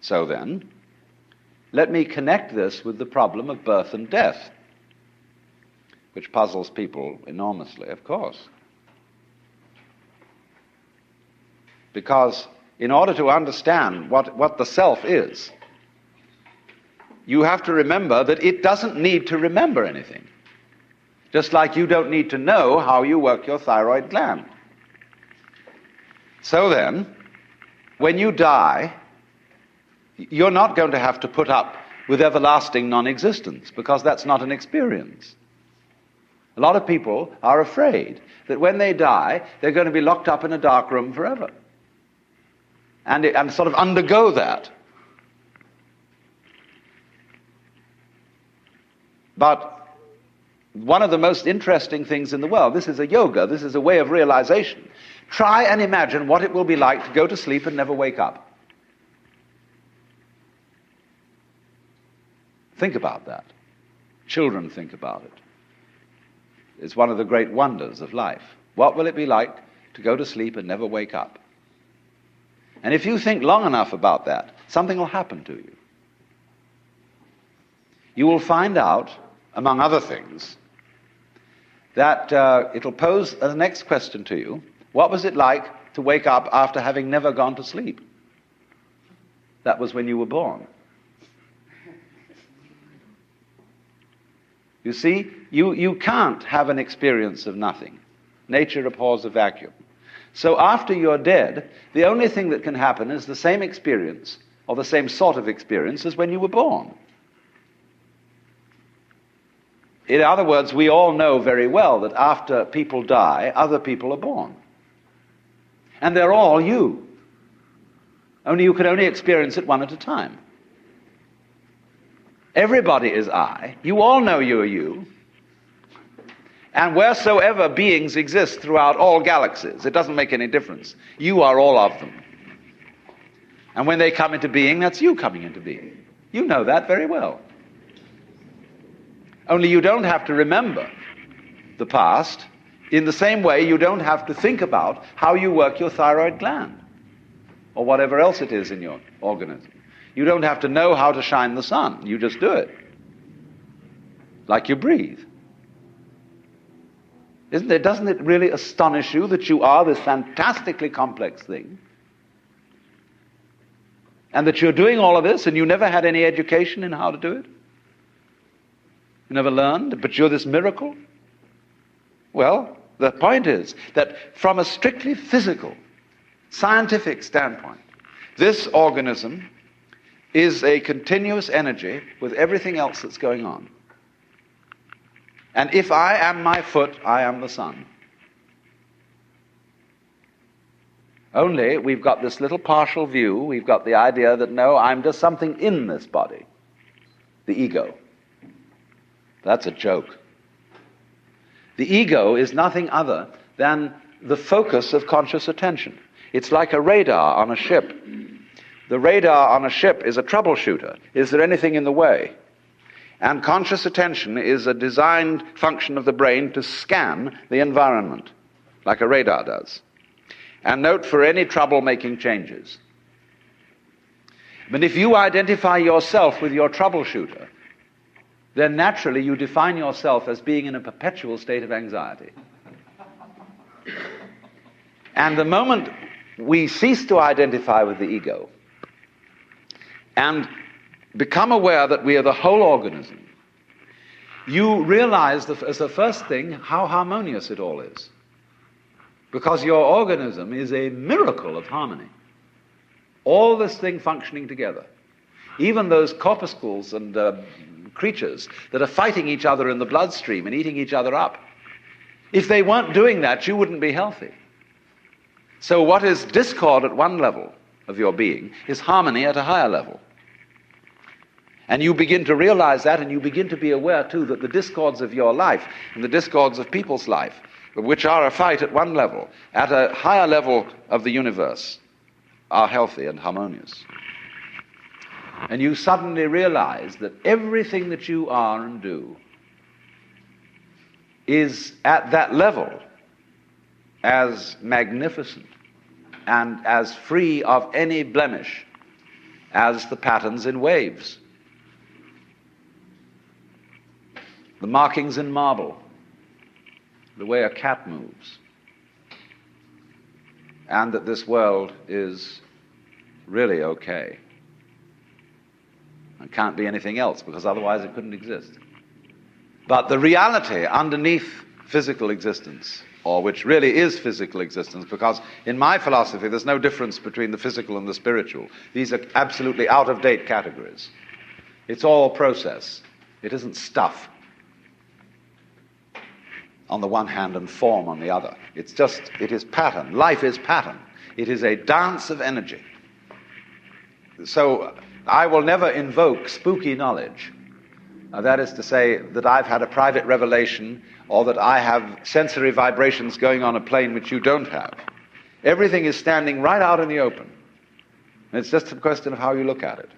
So then, let me connect this with the problem of birth and death, which puzzles people enormously, of course. Because in order to understand what the self is, you have to remember that it doesn't need to remember anything. Just like you don't need to know how you work your thyroid gland. So then, when you die, you're not going to have to put up with everlasting non-existence, because that's not an experience. A lot of people are afraid that when they die, they're going to be locked up in a dark room forever. And sort of undergo that. But one of the most interesting things in the world, this is a yoga, this is a way of realization. Try and imagine what it will be like to go to sleep and never wake up. Think about that. Children think about it. It's one of the great wonders of life. What will it be like to go to sleep and never wake up? And if you think long enough about that, something will happen to you. You will find out, among other things, that it'll pose the next question to you. What was it like to wake up after having never gone to sleep? That was when you were born. You see, you can't have an experience of nothing. Nature abhors a vacuum. So after you're dead, the only thing that can happen is the same experience, or the same sort of experience, as when you were born. In other words, we all know very well that after people die, other people are born. And they're all you. Only you can only experience it one at a time. Everybody is I. You all know you are you. And wheresoever beings exist throughout all galaxies, it doesn't make any difference. You are all of them. And when they come into being, that's you coming into being. You know that very well. Only you don't have to remember the past in the same way you don't have to think about how you work your thyroid gland or whatever else it is in your organism. You don't have to know how to shine the sun. You just do it. Like you breathe. Doesn't it really astonish you that you are this fantastically complex thing? And that you're doing all of this and you never had any education in how to do it? You never learned, but you're this miracle? Well, the point is that from a strictly physical, scientific standpoint, this organism is a continuous energy with everything else that's going on. And if I am my foot, I am the sun. Only we've got this little partial view. We've got the idea that, no, I'm just something in this body. The ego. That's a joke. The ego is nothing other than the focus of conscious attention. It's like a radar on a ship. The radar on a ship is a troubleshooter. Is there anything in the way? And conscious attention is a designed function of the brain to scan the environment, like a radar does, and note for any trouble-making changes. But if you identify yourself with your troubleshooter, then naturally you define yourself as being in a perpetual state of anxiety. And the moment we cease to identify with the ego and become aware that we are the whole organism, you realize as the first thing how harmonious it all is. Because your organism is a miracle of harmony. All this thing functioning together. Even those corpuscles and creatures that are fighting each other in the bloodstream and eating each other up. If they weren't doing that, you wouldn't be healthy. So what is discord at one level of your being is harmony at a higher level. And you begin to realize that, and you begin to be aware too that the discords of your life and the discords of people's life, which are a fight at one level, at a higher level of the universe, are healthy and harmonious. And you suddenly realize that everything that you are and do is at that level as magnificent and as free of any blemish as the patterns in waves, the markings in marble, the way a cat moves, and that this world is really okay and can't be anything else, because otherwise it couldn't exist. But the reality underneath physical existence, or which really is physical existence, because in my philosophy there's no difference between the physical and the spiritual. These are absolutely out-of-date categories. It's all process. It isn't stuff on the one hand and form on the other. It is pattern. Life is pattern. It is a dance of energy. So I will never invoke spooky knowledge. That is to say that I've had a private revelation, or that I have sensory vibrations going on a plane which you don't have. Everything is standing right out in the open. And it's just a question of how you look at it.